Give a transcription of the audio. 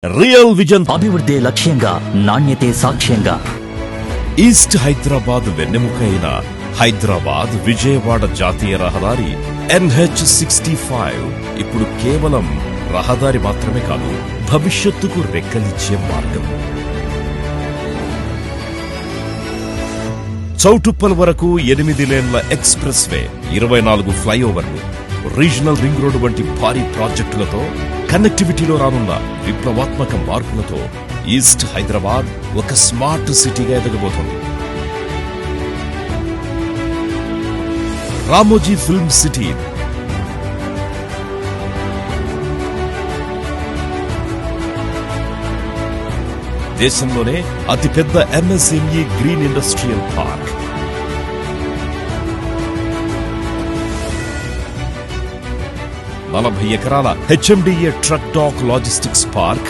Real vision అభివృద్ధి లక్ష్యంగా, నాణ్యతే సాక్ష్యంగా. ఈస్ట్ హైదరాబాద్ వెన్నెముక అయిన హైదరాబాద్ విజయవాడ జాతీయ రహదారి NH65 ఇప్పుడు కేవలం రహదారి మాత్రమే కాదు, భవిష్యత్తుకు రెక్కలిచ్చే మార్గం. చౌటుప్పల్ వరకు 8 లేన్ల ఎక్స్ప్రెస్ వే, 24 ఫ్లైఓవర్లు, రీజనల్ రింగ్ రోడ్డు వంటి భారీ ప్రాజెక్టులతో, కనెక్టివిటీలో రానున్న విప్లవాత్మక మార్పులతో ఈస్ట్ హైదరాబాద్ ఒక స్మార్ట్ సిటీగా ఎదగబోతోంది. రామోజీ ఫిల్మ్ సిటీ, దేశంలోనే అతిపెద్ద MSME గ్రీన్ ఇండస్ట్రియల్ పార్క్, 40 ఎకరాల HMDA truck dock logistics park